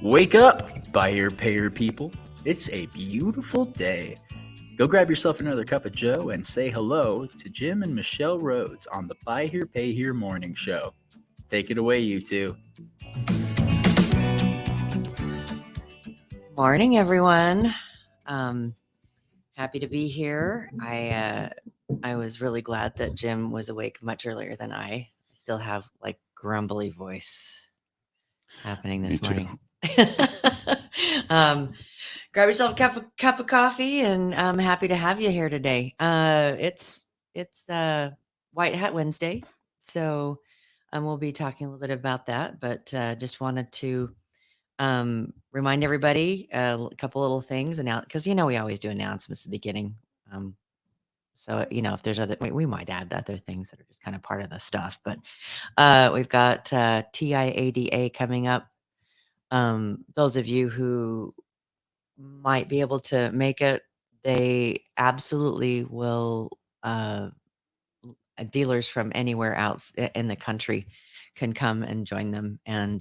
Wake up, buyer payer people. It's a beautiful day. Go grab yourself another cup of joe and say hello to Jim and Michelle Rhodes on the Buy Here Pay Here morning show. Take it away, you two. Morning, everyone. Happy to be here. I was really glad that Jim was awake much earlier than I still have like grumbly voice happening this morning. Grab yourself a cup of coffee, and I'm happy to have you here today. It's White Hat Wednesday, so we'll be talking a little bit about that. But just wanted to remind everybody a couple little things because we always do announcements at the beginning. So if there's we might add other things that are just kind of part of the stuff. But we've got TIADA coming up. Those of you who might be able to make it, they absolutely will. Dealers from anywhere else in the country can come and join them, and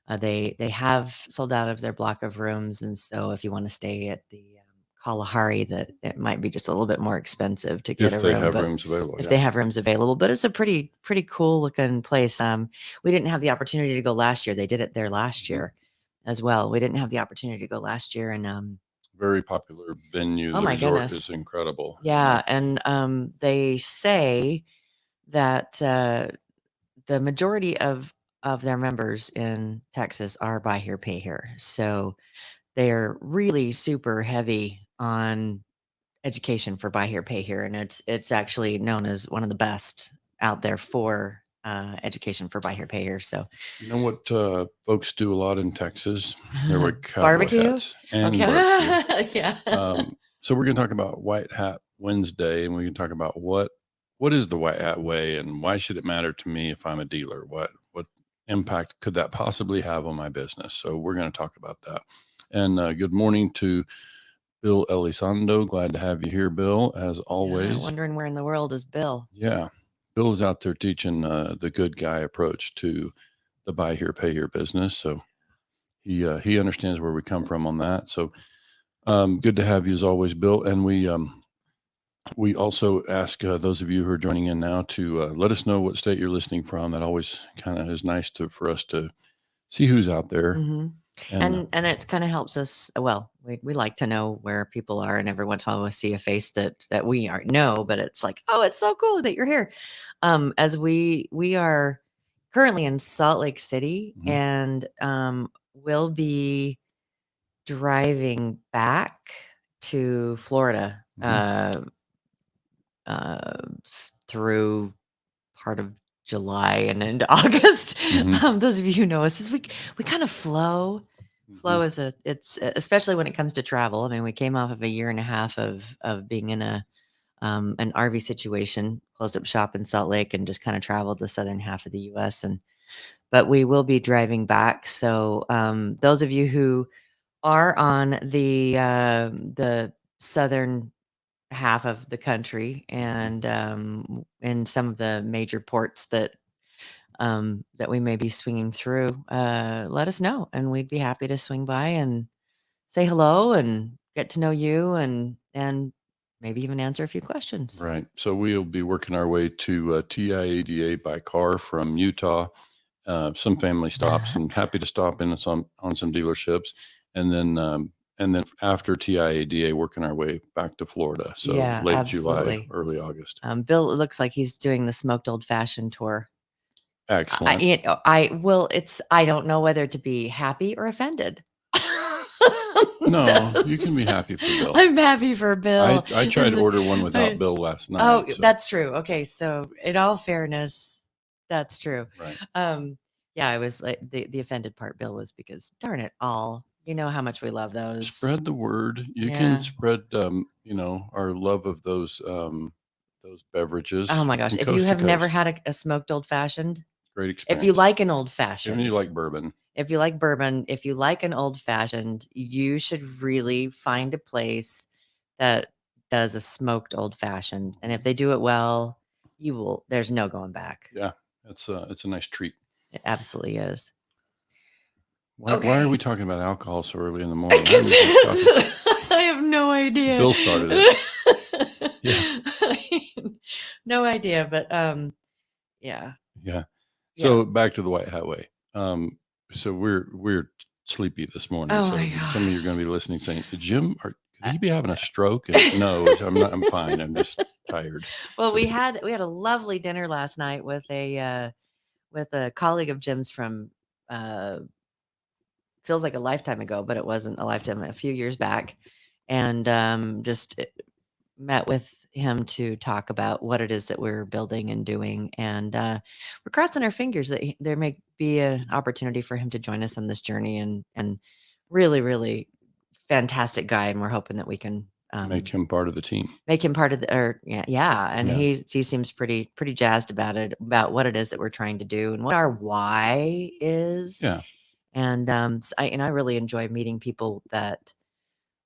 they have sold out of their block of rooms. And so if you want to stay at the Kalahari, that it might be just a little bit more expensive to get if a room. They have rooms available. If they have rooms available, but it's a pretty cool looking place. We didn't have the opportunity to go last year. They did it there last year as well. We didn't have the opportunity to go last year, and very popular venue. Oh the my resort goodness. is incredible. Yeah, and they say that the majority of their members in Texas are Buy Here Pay Here, so they're really super heavy on education for Buy Here Pay Here, and it's actually known as one of the best out there for education for Buy Here Pay Here. So you know what folks do a lot in Texas? There were barbecue hats and okay. barbecue. Yeah. So we're going to talk about White Hat Wednesday, and we can talk about what is the White Hat Way, and why should it matter to me if I'm a dealer? What impact could that possibly have on my business? So we're going to talk about that. And good morning to Bill Elizondo. Glad to have you here, Bill, as always. Yeah, wondering where in the world is Bill? Yeah. Bill is out there teaching the good guy approach to the Buy Here, Pay Here business. So he understands where we come from on that. So good to have you as always, Bill. And we also ask those of you who are joining in now to let us know what state you're listening from. That always kind of is nice for us to see who's out there. Mm-hmm. And it kind of helps us. Well, we like to know where people are, and every once in a while we see a face that we aren't know, but it's like, oh, it's so cool that you're here. As we are currently in Salt Lake City, and we'll be driving back to Florida through part of July and into August. Those of you who know us, we kind of flow. Flow is it's especially when it comes to travel. I mean, we came off of a year and a half of being in an RV situation, closed up shop in Salt Lake, and just kind of traveled the southern half of the U.S. But we will be driving back. So those of you who are on the southern half of the country and in some of the major ports that we may be swinging through, let us know, and we'd be happy to swing by and say hello and get to know you and maybe even answer a few questions. Right. So we'll be working our way to TIADA by car from Utah. Some family stops, and happy to stop in on some dealerships, and then after TIADA, working our way back to Florida. So Yeah, late absolutely. July, early August. Bill, it looks like he's doing the smoked old fashioned tour. Excellent. I don't know whether to be happy or offended. No, you can be happy for Bill. I'm happy for Bill. I tried to order one without Bill last night. Oh, so. That's true. Okay, so in all fairness, that's true. Right. Yeah, I was like the offended part, Bill, was because darn it all. You know how much we love those. Spread the word. You can spread our love of those beverages. Oh my gosh. If you have never had a smoked old fashioned, great experience. If you like an old fashioned, if you like bourbon, if you like an old fashioned, you should really find a place that does a smoked old fashioned. And if they do it well, there's no going back. Yeah, it's a nice treat. It absolutely is. Why are we Okay. talking about alcohol so early in the I morning? I haven't even talked about have no idea. Bill started it. Yeah. No idea, but yeah. Yeah. Yeah. So back to the White Hat Way. So we're sleepy this morning. Oh So my some of you are gosh. going to be listening saying, Jim, could Uh, he be having a stroke? And no, I'm not. I'm fine. I'm just tired. Well, So we had a lovely dinner last night with a colleague of Jim's from uh feels like a lifetime ago, but it wasn't a lifetime, a few years back. And just met with him to talk about what it is that we're building and doing. And we're crossing our fingers that there may be an opportunity for him to join us on this journey. And really, really fantastic guy. And we're hoping that we can make him part of the team. make him part of the, or yeah. And Yeah. he seems pretty jazzed about it, about what it is that we're trying to do and what our why is. Yeah. And I really enjoy meeting people that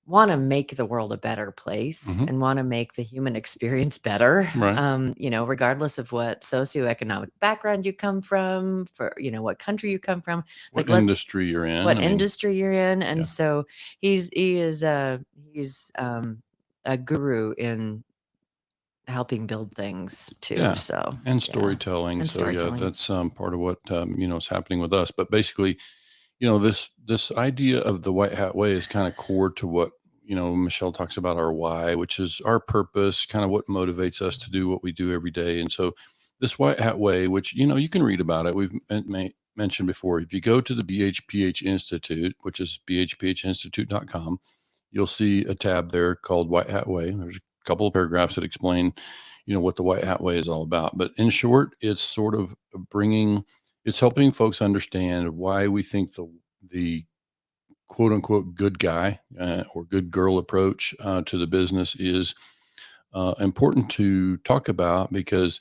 want to make the world a better place and want to make the human experience better. Right. Regardless of what socioeconomic background you come from, for what country you come from, What like industry you're in. what industry you're in. And yeah. so he's a guru in helping build things too. Yeah. So And storytelling. And So storytelling. yeah, that's part of what is happening with us. But basically, this idea of the White Hat Way is kind of core to what Michelle talks about, our why, which is our purpose, kind of what motivates us to do what we do every day. And so this White Hat Way, which you can read about it, we've mentioned before. If you go to the BHPH Institute, which is bhphinstitute.com, you'll see a tab there called White Hat Way. There's a couple of paragraphs that explain what the White Hat Way is all about. But in short, it's sort of it's helping folks understand why we think the quote unquote good guy or good girl approach to the business is important to talk about, because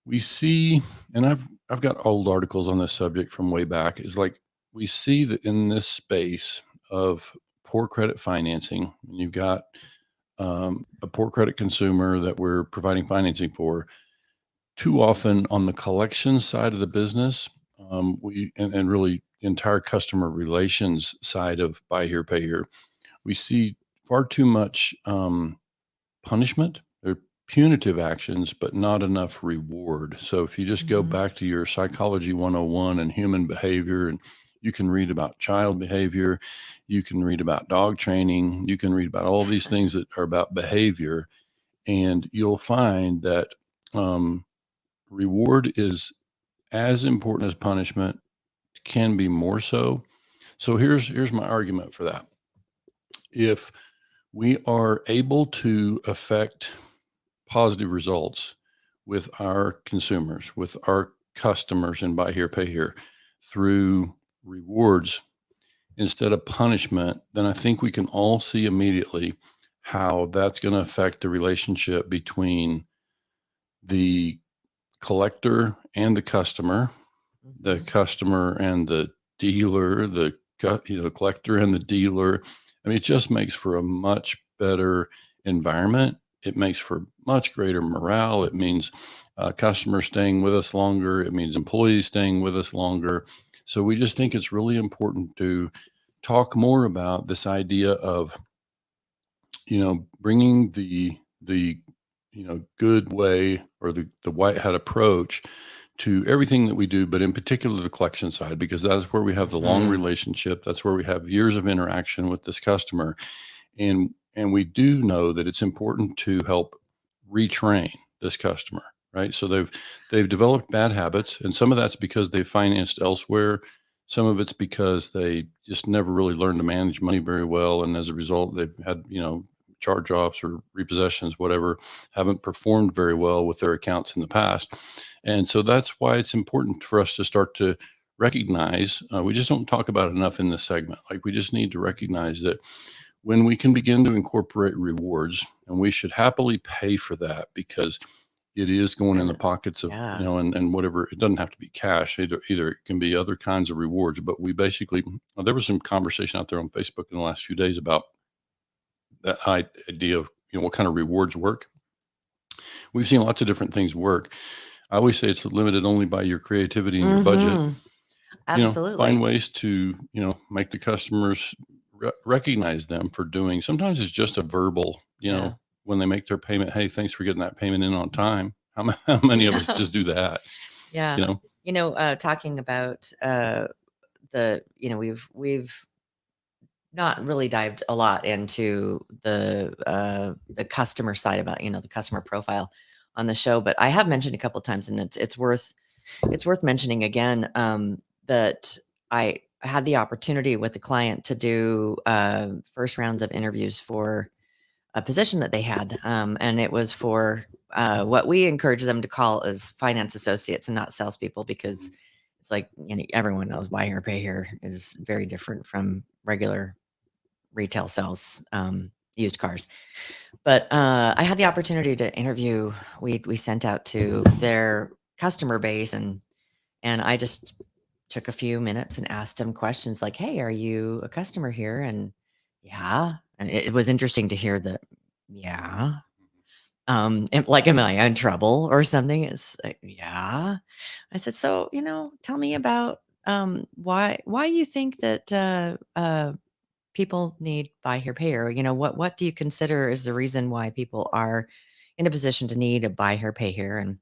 we see, and I've got old articles on this subject from way back, is like we see that in this space of poor credit financing, when you've got a poor credit consumer that we're providing financing for, too often on the collection side of the business, and really the entire customer relations side of buy here, pay here, we see far too much punishment or punitive actions, but not enough reward. So if you just go back to your psychology 101 and human behavior, and you can read about child behavior, you can read about dog training, you can read about all these things that are about behavior, and you'll find that reward is as important as punishment, can be more so. So here's my argument for that. If we are able to affect positive results with our consumers, with our customers in buy here, pay here through rewards instead of punishment, then I think we can all see immediately how that's going to affect the relationship between the collector and the customer, the customer and the dealer, the collector and the dealer. I mean, it just makes for a much better environment. It makes for much greater morale. It means customers staying with us longer. It means employees staying with us longer. So we just think it's really important to talk more about this idea of, bringing the good way, or the white hat approach to everything that we do, but in particular the collection side, because that's where we have the long relationship. That's where we have years of interaction with this customer. And we do know that it's important to help retrain this customer, right? So they've developed bad habits, and some of that's because they financed elsewhere. Some of it's because they just never really learned to manage money very well, and as a result, they've had charge-offs or repossessions, whatever, haven't performed very well with their accounts in the past. And so that's why it's important for us to start to recognize, we just don't talk about it enough in this segment. Like, we just need to recognize that when we can begin to incorporate rewards, and we should happily pay for that, because it is going in the pockets of, and whatever, it doesn't have to be cash either. It can be other kinds of rewards, but we basically, there was some conversation out there on Facebook in the last few days about that idea of, what kind of rewards work. We've seen lots of different things work. I always say it's limited only by your creativity and your budget. Absolutely. find ways to, make the customers recognize them for doing, sometimes it's just a verbal, Yeah. when they make their payment, hey, thanks for getting that payment in on time. How many of us Yeah. just do that? Yeah. Talking about we've not really dived a lot into the customer side about, the customer profile on the show, but I have mentioned a couple of times, and it's worth mentioning again, that I had the opportunity with the client to do first rounds of interviews for a position that they had, and it was for what we encourage them to call as finance associates and not salespeople, because it's like, everyone knows buy here, pay here is very different from regular retail sales, used cars. But I had the opportunity to interview. We sent out to their customer base, and I just took a few minutes and asked them questions like, "Hey, are you a customer here?" And yeah, and it was interesting to hear that. Yeah. Like, am I in trouble or something? It's like, yeah. I said, so, tell me about why you think that people need buy here, pay here. What do you consider is the reason why people are in a position to need a buy here, pay here?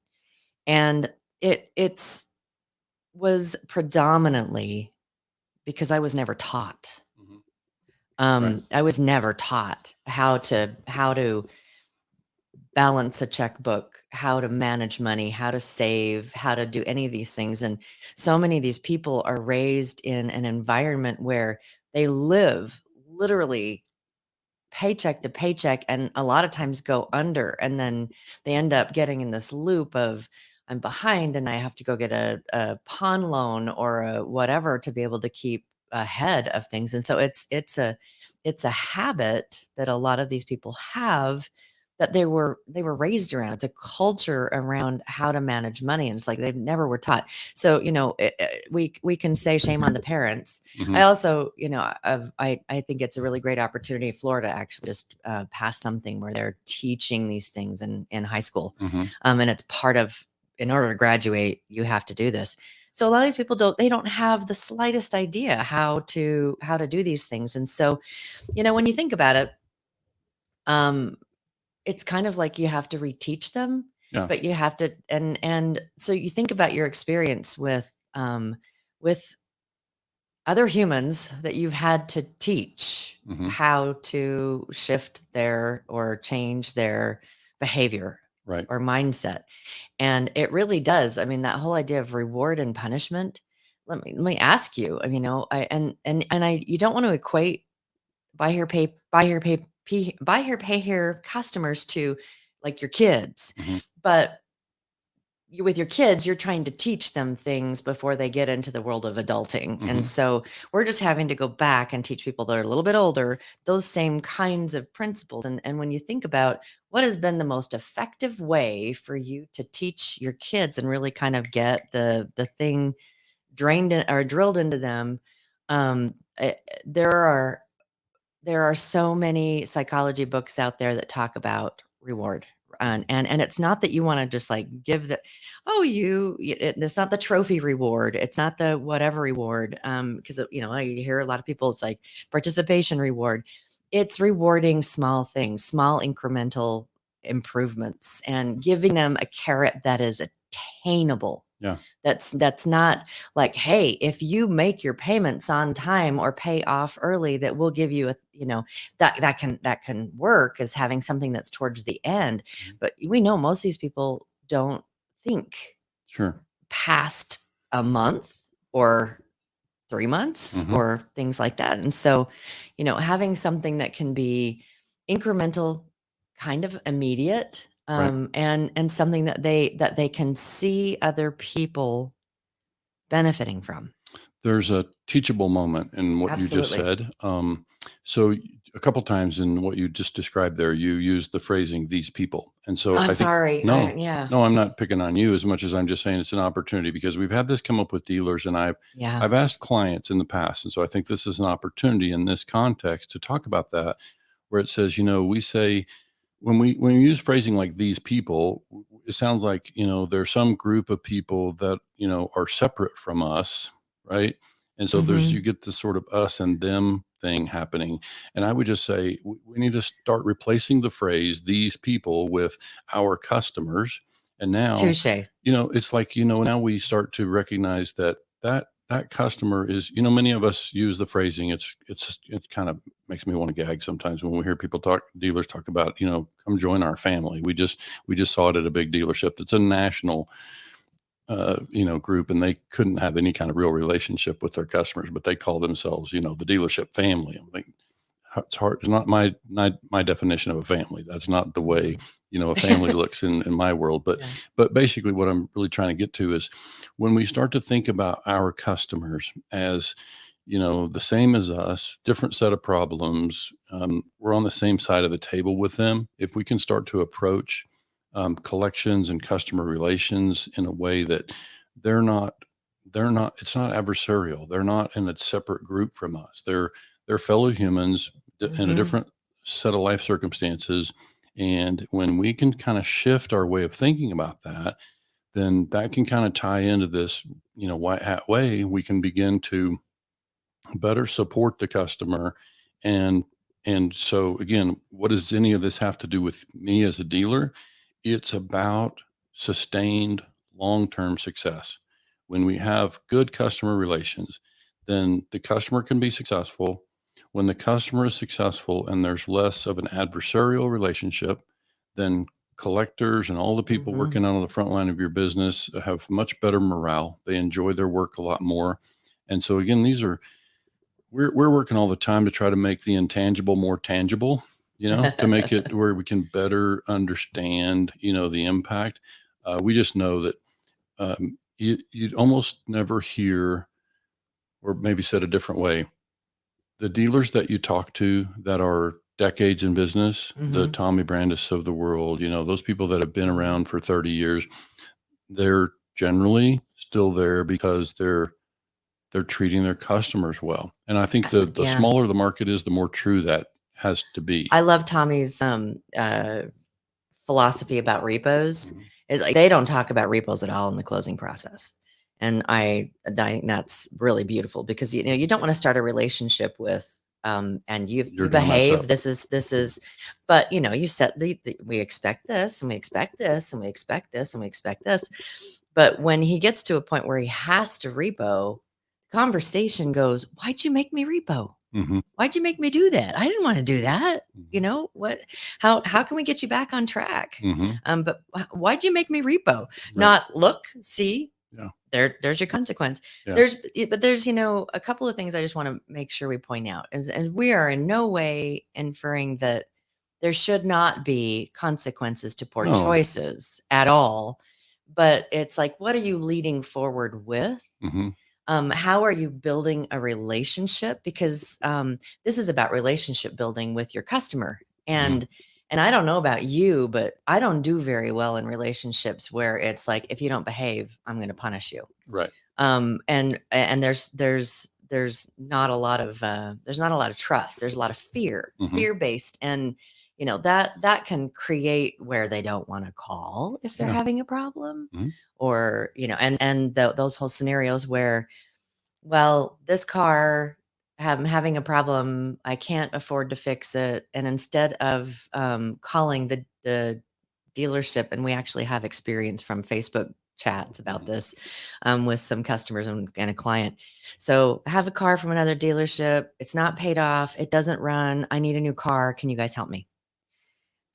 And it's was predominantly because I was never taught. Right. I was never taught how to balance a checkbook, how to manage money, how to save, how to do any of these things. And so many of these people are raised in an environment where they live literally paycheck to paycheck, and a lot of times go under, and then they end up getting in this loop of, I'm behind and I have to go get a pawn loan or a whatever to be able to keep ahead of things. And so it's a habit that a lot of these people have, that they were raised around. It's a culture around how to manage money, and it's like they never were taught. So we can say shame on the parents. Mhm. I also, I think it's a really great opportunity. Florida actually just passed something where they're teaching these things in high school, Mhm. and it's part of, in order to graduate, you have to do this. So a lot of these people don't have the slightest idea how to do these things, and so when you think about it, um, it's kind of like you have to reteach them, Yeah. but you have to, and so you think about your experience with other humans that you've had to teach Mhm. how to shift their or change their behavior Right. or mindset. And it really does. I mean, that whole idea of reward and punishment. Let me ask you. I mean, you don't want to equate buy here, pay here customers to like your kids, Mhm. but with your kids, you're trying to teach them things before they get into the world of adulting. And Mhm. so we're just having to go back and teach people that are a little bit older those same kinds of principles. And when you think about what has been the most effective way for you to teach your kids and really kind of get the thing drained in, or drilled into them, um, eh, there are there are so many psychology books out there that talk about reward. And it's not that you want to just like give the, oh, it's not the trophy reward, it's not the whatever reward, because I hear a lot of people, it's like participation reward. It's rewarding small things, small incremental improvements, and giving them a carrot that is attainable. Yeah. That's not like, hey, if you make your payments on time or pay off early, that will give you that can work as having something that's towards the end. Mhm. But we know most of these people don't think Sure. past a month or 3 months Mhm. or things like that. And so, having something that can be incremental, kind of immediate, Right. and something that they can see other people benefiting from. There's a teachable moment in what you just Absolutely. said. So a couple times in what you just described there, you used the phrasing "these people," and so I'm I think sorry. no, Yeah. no, I'm not picking on you as much as I'm just saying it's an opportunity, because we've had this come up with dealers, and I've Yeah. I've asked clients in the past, and so I think this is an opportunity in this context to talk about that, where it says, we say when we use phrasing like "these people," it sounds like there's some group of people that are separate from us, right? And so you get this sort of us and them thing happening. And I would just say we need to start replacing the phrase "these people" with "our customers." And now, Touche. it's like, now we start to recognize that customer is, many of us use the phrasing. It kind of makes me want to gag sometimes when we hear dealers talk about, come join our family. We just saw it at a big dealership that's a national group, and they couldn't have any kind of real relationship with their customers, but they call themselves, the dealership family. I'm like, it's hard. It's not my definition of a family. That's not the way, a family looks in my world. But, Yeah. but basically what I'm really trying to get to is when we start to think about our customers as, the same as us, different set of problems, we're on the same side of the table with them. If we can start to approach collections and customer relations in a way that they're not, it's not adversarial. They're not in a separate group from us. They're fellow humans in a different set of life circumstances. And when we can kind of shift our way of thinking about that, then that can kind of tie into this, white hat way. We can begin to better support the customer. And so again, what does any of this have to do with me as a dealer? It's about sustained long-term success. When we have good customer relations, then the customer can be successful. When the customer is successful and there's less of an adversarial relationship, then collectors and all the people working on the front line of your business have much better morale. They enjoy their work a lot more. And so again, we're working all the time to try to make the intangible more tangible, to make it where we can better understand, the impact. We just know that you'd almost never hear, or maybe said a different way, the dealers that you talk to that are decades in business, the Tommy Brandis of the world, those people that have been around for 30 years, they're generally still there because they're treating their customers well. And I think the smaller the market is, the more true that has to be. I love Tommy's philosophy about repos. Is like they don't talk about repos at all in the closing process. And I think that's really beautiful because you don't want to start a relationship with and you behave. This is, but you set we expect this and we expect this and we expect this and we expect this. But when he gets to a point where he has to repo, conversation goes, "Why'd you make me repo? Why'd you make me do that? I didn't want to do that. What? How can we get you back on track? But why'd you make me repo? Right. Not look, see, there's your consequence. Yeah. There's a couple of things I just want to make sure we point out, and we are in no way inferring that there should not be consequences to poor choices at all. But it's like, what are you leading forward with? How are you building a relationship? Because this is about relationship building with your customer. And I don't know about you, but I don't do very well in relationships where it's like, if you don't behave, I'm going to punish you. Right. And there's not a lot of trust. There's a lot of fear-based. And that can create where they don't want to call if they're having a problem, or and those whole scenarios where, well, this car, I'm having a problem, I can't afford to fix it, and instead of calling the dealership, and we actually have experience from Facebook chats about this with some customers and a client. So I have a car from another dealership, it's not paid off, it doesn't run, I need a new car, can you guys help me?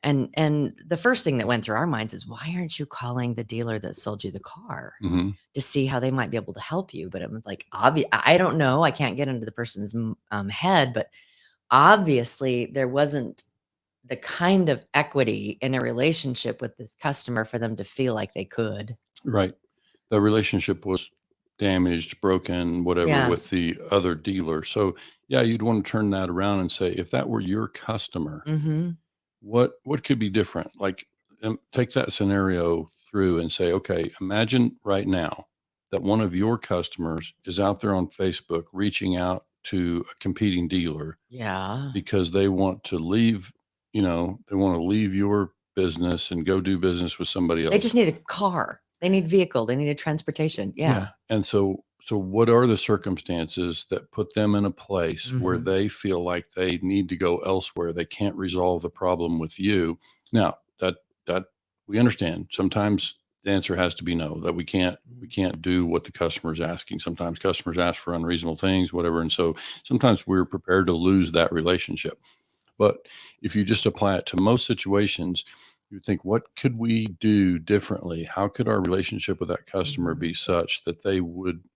And the first thing that went through our minds is, why aren't you calling the dealer that sold you the car to see how they might be able to help you? But it was like, I don't know. I can't get into the person's head, but obviously there wasn't the kind of equity in a relationship with this customer for them to feel like they could. Right. The relationship was damaged, broken, whatever, with the other dealer. So you'd want to turn that around and say, if that were your customer, what could be different? Like, take that scenario through and say, okay, imagine right now that one of your customers is out there on Facebook reaching out to a competing dealer. Because they want to leave, they want to leave your business and go do business with somebody else. They just need a car. They need vehicle. They need a transportation. Yeah. And so So what are the circumstances that put them in a place where Mhm. they feel like they need to go elsewhere? They can't resolve the problem with you. Now that we understand. Sometimes the answer has to be no, that we can't do what the customer is asking. Sometimes customers ask for unreasonable things, whatever. And so sometimes we're prepared to lose that relationship. But if you just apply it to most situations, you think, what could we do differently? How could our relationship with that customer Mhm. be such that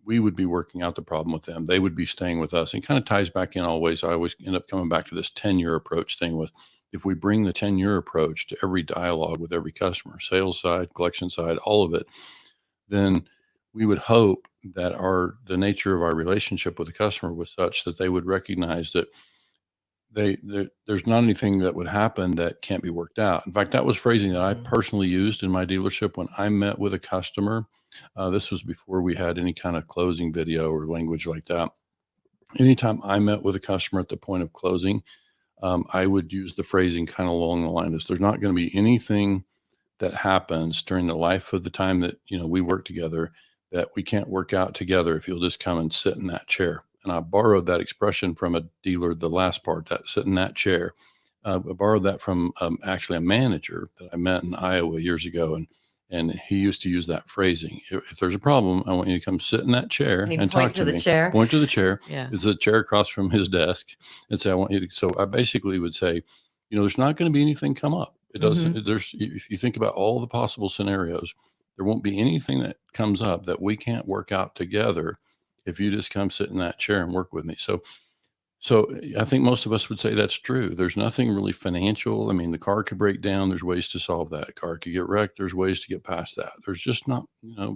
we would be working out the problem with them? They would be staying with us. And kind of ties back in always. I always end up coming back to this 10-year approach thing with, if we bring the 10-year approach to every dialogue with every customer, sales side, collection side, all of it, then we would hope that the nature of our relationship with the customer was such that they would recognize that there's not anything that would happen that can't be worked out. In fact, that was phrasing that I Mhm. personally used in my dealership when I met with a customer. This was before we had any kind of closing video or language like that. Anytime I met with a customer at the point of closing, I would use the phrasing kind of along the line is, there's not going to be anything that happens during the life of the time that we work together that we can't work out together if you'll just come and sit in that chair. And I borrowed that expression from a dealer, the last part, that sit in that chair. I borrowed that from actually a manager that I met in Iowa years ago, and he used to use that phrasing. If there's a problem, I want you to come sit in that chair And he'd and talk point to to the me. chair. Point to the chair. Yeah. It's a chair across from his desk, and say, I want you to. So I basically would say, there's not going to be anything come up. It Mhm. doesn't, there's, if you think about all the possible scenarios, there won't be anything that comes up that we can't work out together if you just come sit in that chair and work with me. So I think most of us would say that's true. There's nothing really financial. I mean, the car could break down. There's ways to solve that. Car could get wrecked. There's ways to get past that. There's just not,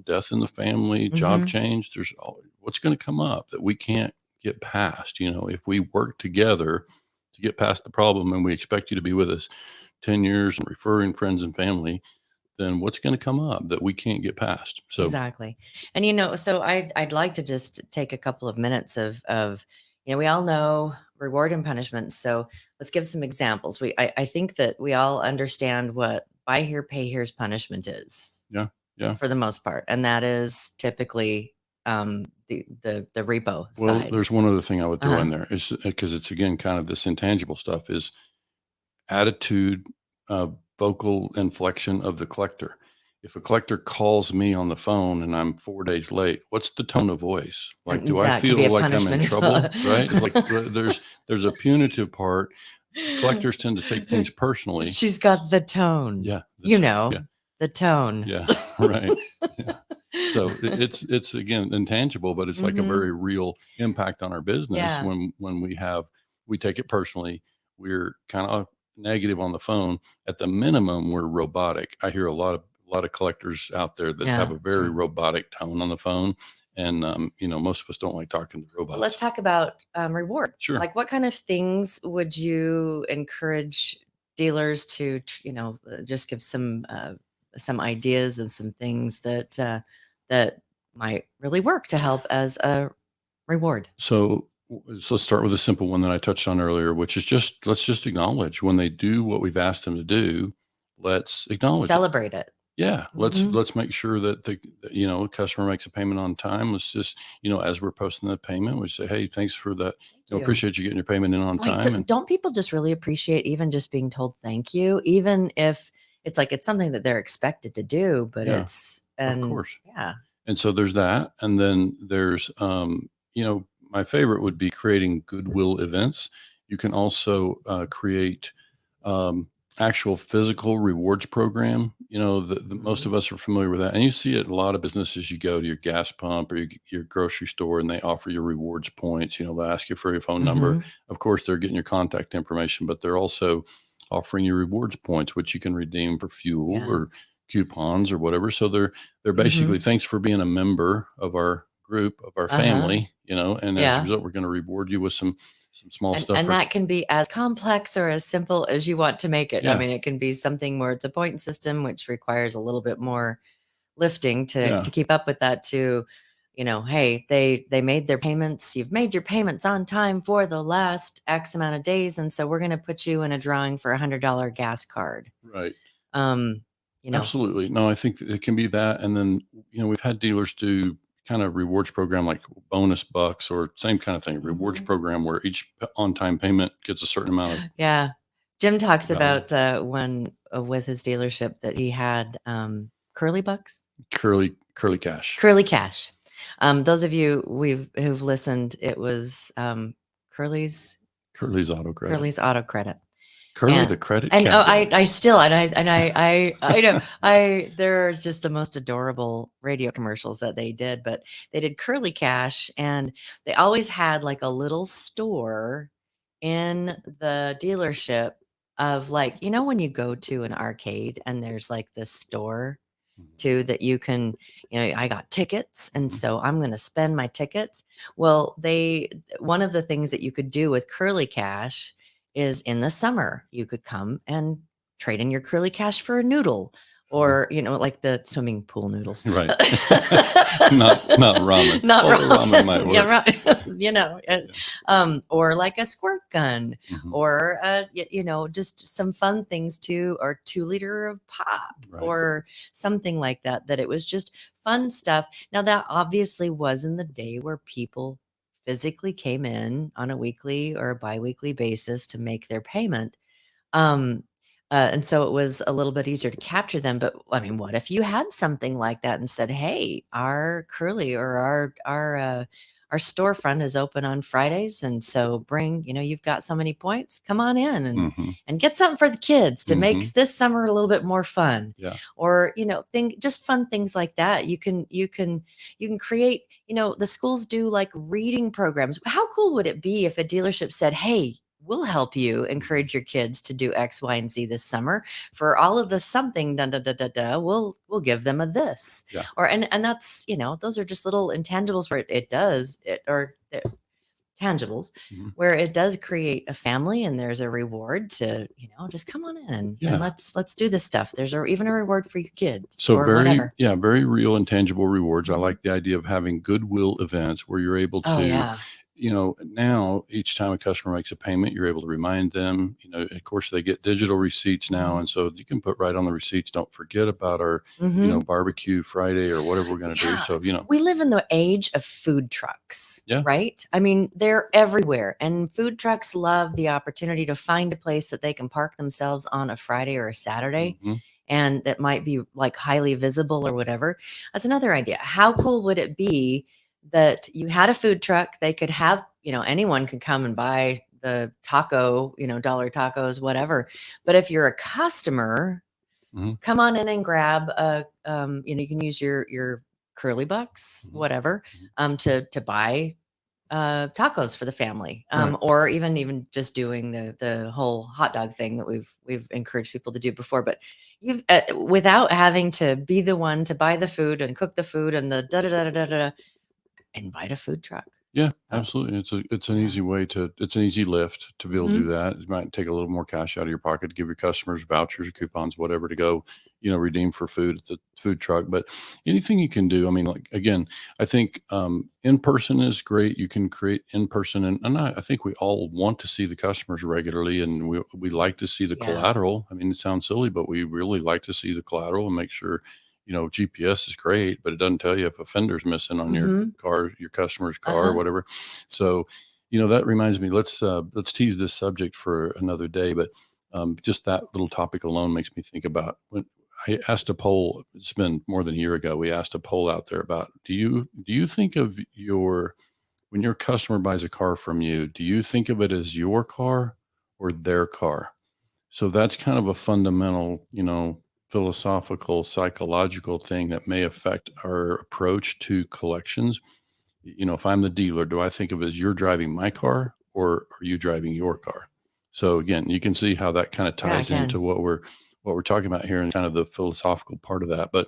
death in the family, job Mhm. change. There's what's going to come up that we can't get past. If we work together to get past the problem, and we expect you to be with us 10 years and referring friends and family, then what's going to come up that we can't get past? So, Exactly. And so I'd like to just take a couple of minutes of we all know reward and punishment. So let's give some examples. I think that we all understand what buy here, pay here's punishment is yeah, yeah. for the most part. And that is typically the repo Well, side. there's one other thing I would throw Uh-huh. in there is because it's again kind of this intangible stuff is attitude, vocal inflection of the collector. If a collector calls me on the phone and I'm 4 days late, what's the tone of voice? Like, do And I that can be feel a like I'm in punishment as well. trouble? Right? It's like there's a punitive part. Collectors tend to take things personally. She's got the tone. Yeah, yeah, The tone. yeah, right. Yeah. So it's again intangible, but it's like a Mhm. very real impact on our business Yeah. when we take it personally. We're kind of negative on the phone. At the minimum, we're robotic. I hear a lot of collectors out there that have Yeah, a very sure. robotic tone on the phone, and most of us don't like talking to Well, let's robots. talk about reward. Sure. Like, what kind of things would you encourage dealers to, just give some ideas of some things that might really work to help as a reward? So let's start with a simple one that I touched on earlier, which is let's just acknowledge when they do what we've asked them to do. Let's acknowledge it. Celebrate it. Yeah, let's Hmm. let's make sure that the customer makes a payment on time. Let's just as we're posting the payment, we say, hey, thanks for that. Thank you. Appreciate you getting your payment in on Right. time. And Don't people just really appreciate even just being told thank you, even if it's like it's something that they're expected to do, but yeah, of and course. yeah. And so there's that, and then there's my favorite would be creating goodwill events. You can also create um, actual physical rewards program. Most Mhm. of us are familiar with that, and you see it in a lot of businesses. You go to your gas pump or your grocery store, and they offer you rewards points. They'll ask you for your phone number. Mhm. Of course, they're getting your contact information, but they're also offering you rewards points, which you can redeem for fuel Yeah. or coupons or whatever. So they're basically, Mhm. thanks for being a member of our group, of our Uh-huh. family. And as a Yeah. result, we're going to reward you with some small stuff And for that can be as complex or as simple as you want to make it. I yeah, mean, it can be something where it's a point system, which requires a little bit more lifting yeah. to keep up with that to, hey, they made their payments. You've made your payments on time for the last X amount of days. And so we're going to put you in a drawing for $100 gas card. Right. Um, you know, Absolutely. No, I think it can be that. And then, we've had dealers do kind of rewards program like bonus bucks or same kind of thing, rewards program where each on-time payment gets a certain amount of Yeah. Jim talks value. about when with his dealership that he had curly bucks. Curly cash. Curly cash. Those of you who've listened, it was Curly's Auto Credit. Auto Credit. Curly the credit And cat. I still I know there's just the most adorable radio commercials that they did, but they did Curly Cash, and they always had like a little store in the dealership of, like, when you go to an arcade and there's like this store too that you can, I got tickets, and so I'm going to spend my tickets. Well, one of the things that you could do with Curly Cash is in the summer you could come and trade in your Curly Cash for a noodle, or like the swimming pool noodles. Right. not ramen. Not Although ramen. ramen might work. Yeah, right. Or like a squirt gun, or just some fun things too, or 2 liter of pop, Right. or something like that. That it was just fun stuff. Now that obviously was in the day where people physically came in on a weekly or a biweekly basis to make their payment. And so it was a little bit easier to capture them. But I mean, what if you had something like that and said, "Hey, our Curly or our storefront is open on Fridays, and so bring, you've got so many points, come on in and get something for the kids to make this summer a little bit more fun." Yeah. Or just fun things like that. You can create. The schools do like reading programs. How cool would it be if a dealership said, "Hey, we'll help you encourage your kids to do X, Y, and Z this summer. For all of the something, da da da da da, we'll give them a this." Yeah. Or and that's those are just little intangibles where tangibles where it does create a family, and there's a reward to just come on in and let's do this stuff. There's even a reward for your kids. So or whatever. very real and tangible rewards. I like the idea of having goodwill events where you're able to now each time a customer makes a payment, you're able to remind them, of course they get digital receipts now. And so you can put right on the receipts, don't forget about our, barbecue Friday or whatever we're going to do. So, we live in the age of food trucks, Yeah. right? I mean, they're everywhere, and food trucks love the opportunity to find a place that they can park themselves on a Friday or a Saturday. And that might be like highly visible or whatever. That's another idea. How cool would it be that you had a food truck? They could have, anyone could come and buy the taco, dollar tacos, whatever. But if you're a customer, come on in and grab you can use your Curly bucks, whatever, to buy tacos for the family, Right. or even just doing the whole hot dog thing that we've encouraged people to do before. But you've without having to be the one to buy the food and cook the food and the da da da da da da, invite a food truck. Yeah, absolutely. It's an easy way it's an easy lift to be able to do that. It might take a little more cash out of your pocket to give your customers vouchers or coupons, whatever, to go, redeem for food at the food truck. But anything you can do, I mean, like, again, I think in person is great. You can create in person, and I think we all want to see the customers regularly, and we like to see the collateral. I mean, it sounds silly, but we really like to see the collateral and make sure. GPS is great, but it doesn't tell you if a fender's missing on your car, your customer's car, or whatever. So, that reminds me, let's tease this subject for another day, but just that little topic alone makes me think about when I asked a poll. It's been more than a year ago. We asked a poll out there about, do you think of when your customer buys a car from you, do you think of it as your car or their car? So that's kind of a fundamental, philosophical, psychological thing that may affect our approach to collections. If I'm the dealer, do I think of it as you're driving my car or are you driving your car? So again, you can see how that kind of ties into what we're talking about here and kind of the philosophical part of that. But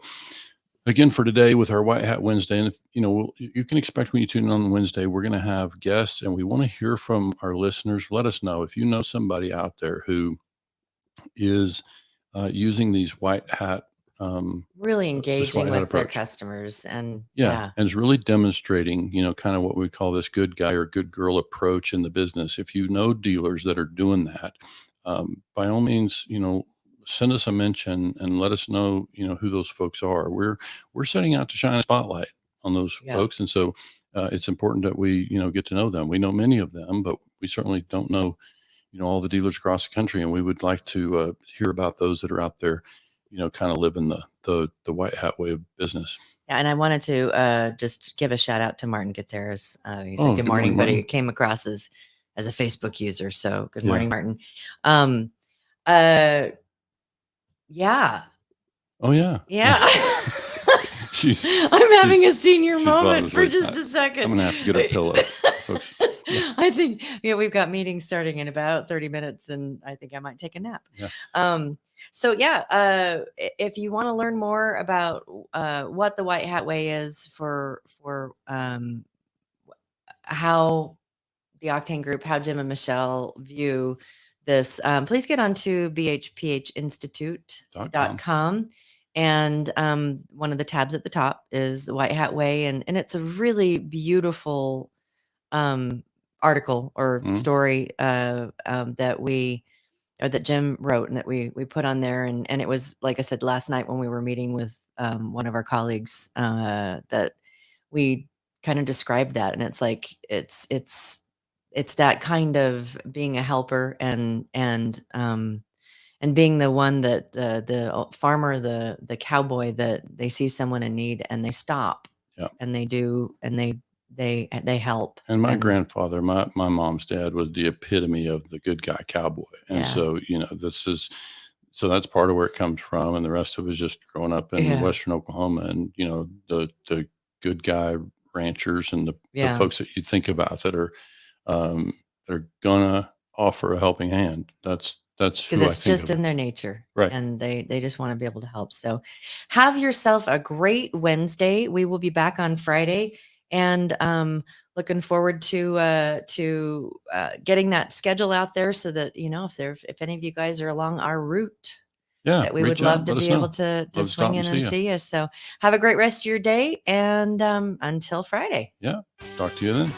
again, for today with our White Hat Wednesday, and you can expect when you tune in on Wednesday, we're going to have guests and we want to hear from our listeners. Let us know if you know somebody out there who is using these white hat, really engaging with their approach. Customers, and and is really demonstrating, kind of what we call this good guy or good girl approach in the business. If you know dealers that are doing that, by all means, send us a mention and let us know, who those folks are. We're setting out to shine a spotlight on those Yeah. folks. And so it's important that we, get to know them. We know many of them, but we certainly don't know, all the dealers across the country. And we would like to hear about those that are out there, kind of living the white hat way of business. Yeah, and I wanted to just give a shout out to Martin Gutierrez. He said good morning, but he came across as a Facebook user. So good morning, Martin. Yeah. Oh yeah. Yeah. I'm I'm having a senior moment for just a second. I'm gonna have to get a pillow, folks. I think we've got meetings starting in about 30 minutes, and I think I might take a nap. Yeah. So if you want to learn more about what the White Hat Way is for how the Octane Group, how Jim and Michelle view this, please get onto BHPHinstitute.com. And one of the tabs at the top is White Hat Way. And it's a really beautiful article or story that Jim wrote and that we put on there. And it was, like I said, last night when we were meeting with one of our colleagues that we kind of described that. And it's like, it's that kind of being a helper and being the one that the farmer, the cowboy, that they see someone in need and they stop and they do, and they help. And my grandfather, my mom's dad, was the epitome of the good guy cowboy. And so, so that's part of where it comes from. And the rest of it is just growing up in Western Oklahoma and, the good guy ranchers and the folks that you think about that are gonna offer a helping hand. That's because it's just in their nature, right? And they just want to be able to help. So, have yourself a great Wednesday. We will be back on Friday, and looking forward to getting that schedule out there so that if any of you guys are along our route, that we would love to be able to swing in and see you. So, have a great rest of your day, and until Friday. Yeah, talk to you then.